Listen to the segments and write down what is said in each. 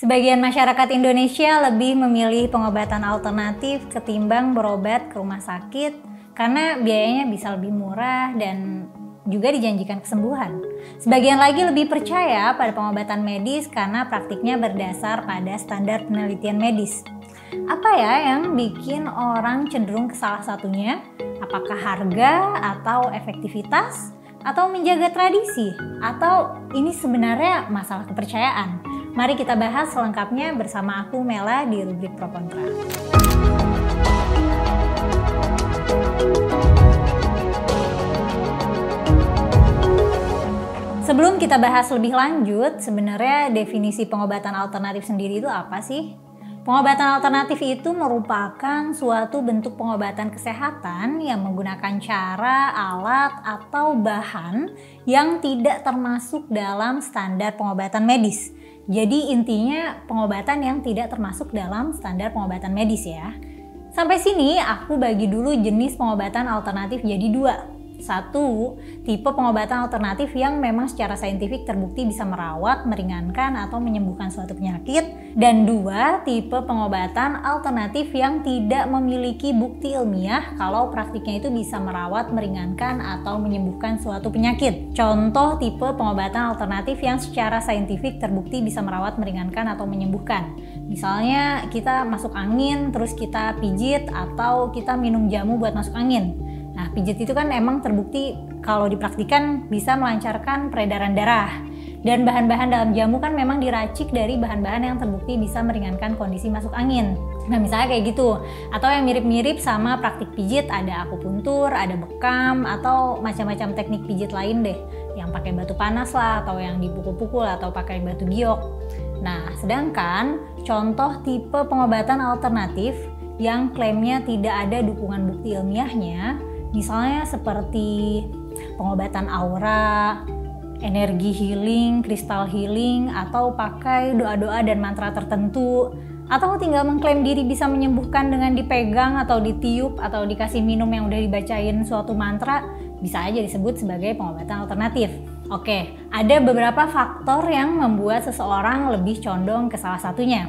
Sebagian masyarakat Indonesia lebih memilih pengobatan alternatif ketimbang berobat ke rumah sakit karena biayanya bisa lebih murah dan juga dijanjikan kesembuhan. Sebagian lagi lebih percaya pada pengobatan medis karena praktiknya berdasar pada standar penelitian medis. Apa ya yang bikin orang cenderung ke salah satunya? Apakah harga atau efektivitas? Atau menjaga tradisi? Atau ini sebenarnya masalah kepercayaan? Mari kita bahas selengkapnya bersama aku Mela di rubrik Pro Kontra. Sebelum kita bahas lebih lanjut, sebenarnya definisi pengobatan alternatif sendiri itu apa sih? Pengobatan alternatif itu merupakan suatu bentuk pengobatan kesehatan yang menggunakan cara, alat, atau bahan yang tidak termasuk dalam standar pengobatan medis. Jadi intinya pengobatan yang tidak termasuk dalam standar pengobatan medis ya. Sampai sini aku bagi dulu jenis pengobatan alternatif jadi dua. Satu, tipe pengobatan alternatif yang memang secara saintifik terbukti bisa merawat, meringankan, atau menyembuhkan suatu penyakit. Dan dua, tipe pengobatan alternatif yang tidak memiliki bukti ilmiah kalau praktiknya itu bisa merawat, meringankan, atau menyembuhkan suatu penyakit. Contoh tipe pengobatan alternatif yang secara saintifik terbukti bisa merawat, meringankan, atau menyembuhkan. Misalnya kita masuk angin, terus kita pijit, atau kita minum jamu buat masuk angin. Nah, pijit itu kan emang terbukti kalau dipraktikkan bisa melancarkan peredaran darah. Dan bahan-bahan dalam jamu kan memang diracik dari bahan-bahan yang terbukti bisa meringankan kondisi masuk angin. Nah, misalnya kayak gitu. Atau yang mirip-mirip sama praktik pijit, ada akupuntur, ada bekam, atau macam-macam teknik pijit lain deh. Yang pakai batu panas lah, atau yang dipukul-pukul, atau pakai batu giok. Nah, sedangkan contoh tipe pengobatan alternatif yang klaimnya tidak ada dukungan bukti ilmiahnya, misalnya seperti pengobatan aura, energi healing, kristal healing, atau pakai doa-doa dan mantra tertentu, atau tinggal mengklaim diri bisa menyembuhkan dengan dipegang atau ditiup atau dikasih minum yang udah dibacain suatu mantra, bisa aja disebut sebagai pengobatan alternatif. Oke, ada beberapa faktor yang membuat seseorang lebih condong ke salah satunya.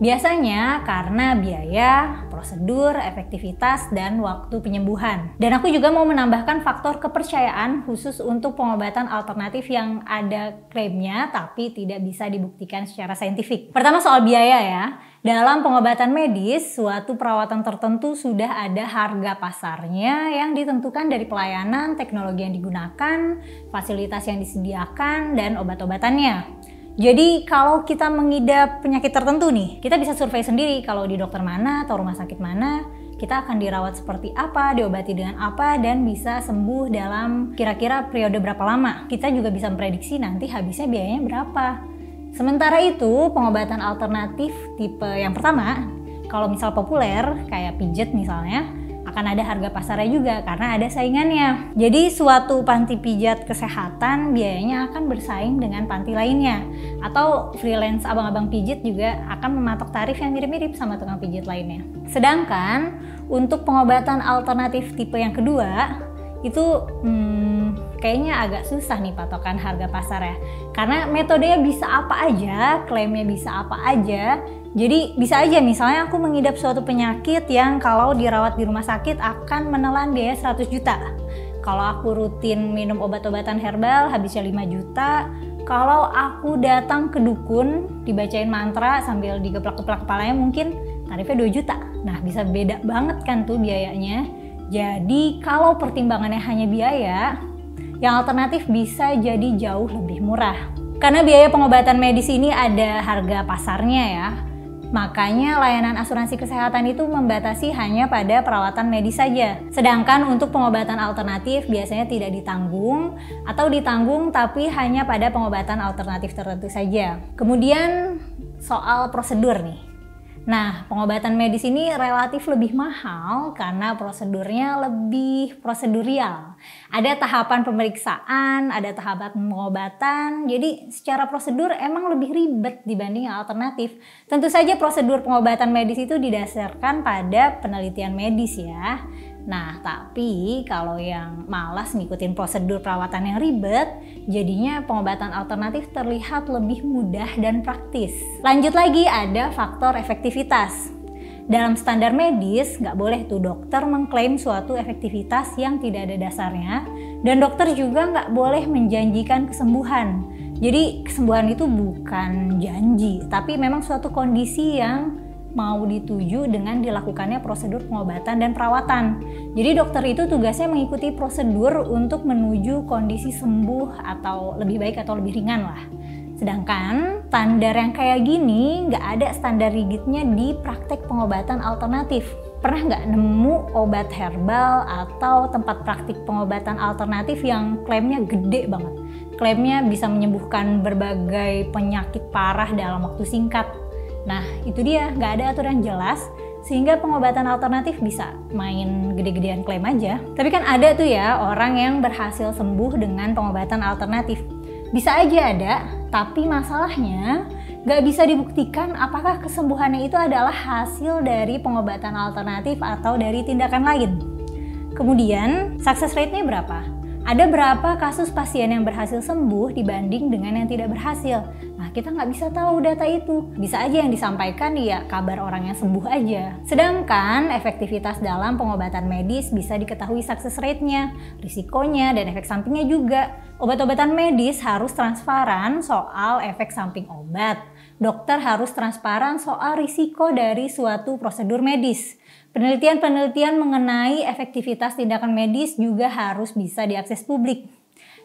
Biasanya karena biaya, prosedur, efektivitas, dan waktu penyembuhan. Dan aku juga mau menambahkan faktor kepercayaan khusus untuk pengobatan alternatif yang ada klaimnya tapi tidak bisa dibuktikan secara saintifik. Pertama soal biaya ya. Dalam pengobatan medis, suatu perawatan tertentu sudah ada harga pasarnya yang ditentukan dari pelayanan, teknologi yang digunakan, fasilitas yang disediakan, dan obat-obatannya. Jadi kalau kita mengidap penyakit tertentu nih, kita bisa survei sendiri kalau di dokter mana atau rumah sakit mana, kita akan dirawat seperti apa, diobati dengan apa, dan bisa sembuh dalam kira-kira periode berapa lama. Kita juga bisa memprediksi nanti habisnya biayanya berapa. Sementara itu, pengobatan alternatif tipe yang pertama, kalau misal populer, kayak pijat misalnya, akan ada harga pasarnya juga karena ada saingannya. Jadi suatu panti pijat kesehatan biayanya akan bersaing dengan panti lainnya. Atau freelance abang-abang pijit juga akan mematok tarif yang mirip-mirip sama tukang pijit lainnya. Sedangkan untuk pengobatan alternatif tipe yang kedua, itu kayaknya agak susah nih patokan harga pasarnya. Karena metodenya bisa apa aja, klaimnya bisa apa aja. Jadi bisa aja misalnya aku mengidap suatu penyakit yang kalau dirawat di rumah sakit akan menelan biaya 100 juta. Kalau aku rutin minum obat-obatan herbal habisnya 5 juta. Kalau aku datang ke dukun dibacain mantra sambil digeplak-geplak kepalanya mungkin tarifnya 2 juta. Nah bisa beda banget kan tuh biayanya. Jadi kalau pertimbangannya hanya biaya, yang alternatif bisa jadi jauh lebih murah. Karena biaya pengobatan medis ini ada harga pasarnya ya. Makanya layanan asuransi kesehatan itu membatasi hanya pada perawatan medis saja. Sedangkan untuk pengobatan alternatif biasanya tidak ditanggung atau ditanggung tapi hanya pada pengobatan alternatif tertentu saja. Kemudian soal prosedur nih. Nah, pengobatan medis ini relatif lebih mahal karena prosedurnya lebih prosedurial. Ada tahapan pemeriksaan, ada tahapan pengobatan, jadi secara prosedur emang lebih ribet dibanding alternatif. Tentu saja prosedur pengobatan medis itu didasarkan pada penelitian medis ya. Nah, tapi kalau yang malas ngikutin prosedur perawatan yang ribet, jadinya pengobatan alternatif terlihat lebih mudah dan praktis. Lanjut lagi, ada faktor efektivitas. Dalam standar medis, nggak boleh tuh dokter mengklaim suatu efektivitas yang tidak ada dasarnya, dan dokter juga nggak boleh menjanjikan kesembuhan. Jadi kesembuhan itu bukan janji, tapi memang suatu kondisi yang mau dituju dengan dilakukannya prosedur pengobatan dan perawatan. Jadi dokter itu tugasnya mengikuti prosedur untuk menuju kondisi sembuh atau lebih baik atau lebih ringan lah. Sedangkan standar yang kayak gini nggak ada standar rigidnya di praktek pengobatan alternatif. Pernah nggak nemu obat herbal atau tempat praktik pengobatan alternatif yang klaimnya gede banget? Klaimnya bisa menyembuhkan berbagai penyakit parah dalam waktu singkat. Nah, itu dia, nggak ada aturan jelas sehingga pengobatan alternatif bisa main gede-gedean klaim aja. Tapi kan ada tuh ya orang yang berhasil sembuh dengan pengobatan alternatif. Bisa aja ada, tapi masalahnya nggak bisa dibuktikan apakah kesembuhannya itu adalah hasil dari pengobatan alternatif atau dari tindakan lain. Kemudian, success rate-nya berapa? Ada berapa kasus pasien yang berhasil sembuh dibanding dengan yang tidak berhasil? Nah, kita nggak bisa tahu data itu. Bisa aja yang disampaikan ya kabar orang yang sembuh aja. Sedangkan efektivitas dalam pengobatan medis bisa diketahui success rate-nya, risikonya, dan efek sampingnya juga. Obat-obatan medis harus transparan soal efek samping obat. Dokter harus transparan soal risiko dari suatu prosedur medis. Penelitian-penelitian mengenai efektivitas tindakan medis juga harus bisa diakses publik.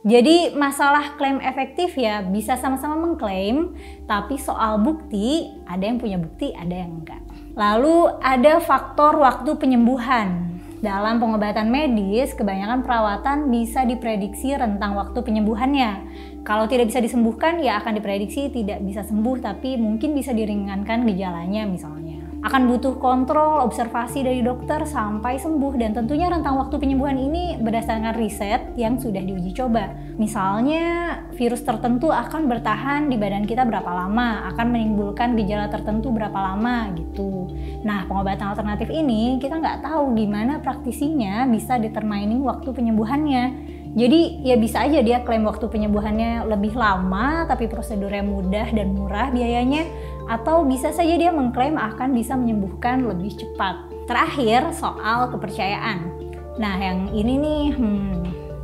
Jadi masalah klaim efektif ya bisa sama-sama mengklaim, tapi soal bukti, ada yang punya bukti, ada yang enggak. Lalu ada faktor waktu penyembuhan. Dalam pengobatan medis, kebanyakan perawatan bisa diprediksi rentang waktu penyembuhannya. Kalau tidak bisa disembuhkan, ya akan diprediksi tidak bisa sembuh, tapi mungkin bisa diringankan gejalanya misalnya. Akan butuh kontrol, observasi dari dokter sampai sembuh, dan tentunya rentang waktu penyembuhan ini berdasarkan riset yang sudah diuji coba. Misalnya, virus tertentu akan bertahan di badan kita berapa lama, akan menimbulkan gejala tertentu berapa lama gitu. Nah, pengobatan alternatif ini kita nggak tahu gimana praktisinya bisa determining waktu penyembuhannya. Jadi ya bisa aja dia klaim waktu penyembuhannya lebih lama tapi prosedurnya mudah dan murah biayanya, atau bisa saja dia mengklaim akan bisa menyembuhkan lebih cepat. Terakhir, soal kepercayaan. Nah, yang ini nih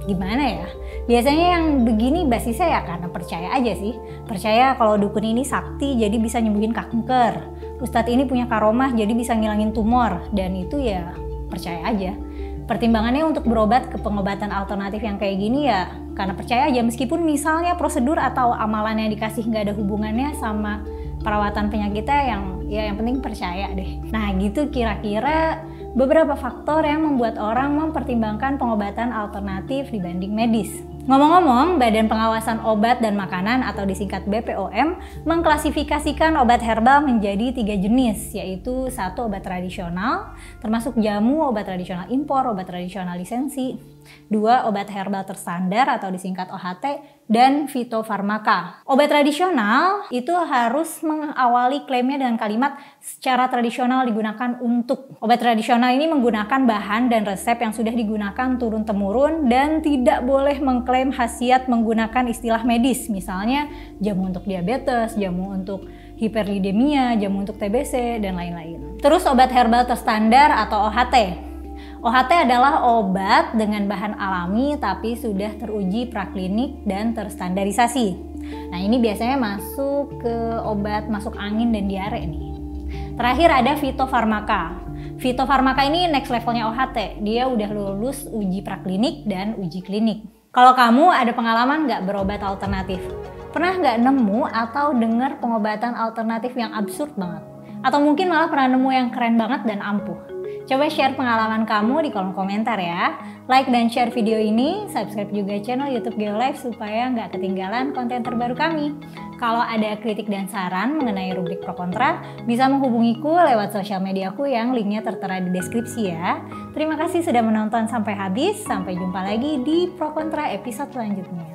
gimana ya? Biasanya yang begini basisnya ya karena percaya aja sih. Percaya kalau dukun ini sakti jadi bisa nyembuhin kanker. Ustadz ini punya karomah jadi bisa ngilangin tumor, dan itu ya percaya aja. Pertimbangannya untuk berobat ke pengobatan alternatif yang kayak gini ya karena percaya aja, meskipun misalnya prosedur atau amalan yang dikasih nggak ada hubungannya sama perawatan penyakitnya, yang penting percaya deh. Nah gitu kira-kira beberapa faktor yang membuat orang mempertimbangkan pengobatan alternatif dibanding medis. Ngomong-ngomong, Badan Pengawasan Obat dan Makanan atau disingkat BPOM mengklasifikasikan obat herbal menjadi 3 jenis, yaitu 1 obat tradisional, termasuk jamu, obat tradisional impor, obat tradisional lisensi, 2 obat herbal terstandar atau disingkat OHT, dan fitofarmaka. Obat tradisional itu harus mengawali klaimnya dengan kalimat secara tradisional digunakan untuk. Obat tradisional ini menggunakan bahan dan resep yang sudah digunakan turun-temurun dan tidak boleh mengklaim khasiat menggunakan istilah medis, misalnya jamu untuk diabetes, jamu untuk hiperlidemia, jamu untuk TBC, dan lain-lain. Terus obat herbal terstandar atau OHT. OHT adalah obat dengan bahan alami tapi sudah teruji praklinik dan terstandarisasi. Nah ini biasanya masuk ke obat masuk angin dan diare nih. Terakhir ada fitofarmaka. Fitofarmaka ini next levelnya OHT. Dia udah lulus uji praklinik dan uji klinik. Kalau kamu ada pengalaman nggak berobat alternatif? Pernah nggak nemu atau dengar pengobatan alternatif yang absurd banget? Atau mungkin malah pernah nemu yang keren banget dan ampuh? Coba share pengalaman kamu di kolom komentar ya. Like dan share video ini, subscribe juga channel YouTube Geolife supaya nggak ketinggalan konten terbaru kami. Kalau ada kritik dan saran mengenai rubrik pro kontra, bisa menghubungiku lewat sosial mediaku yang linknya tertera di deskripsi ya. Terima kasih sudah menonton sampai habis, sampai jumpa lagi di pro kontra episode selanjutnya.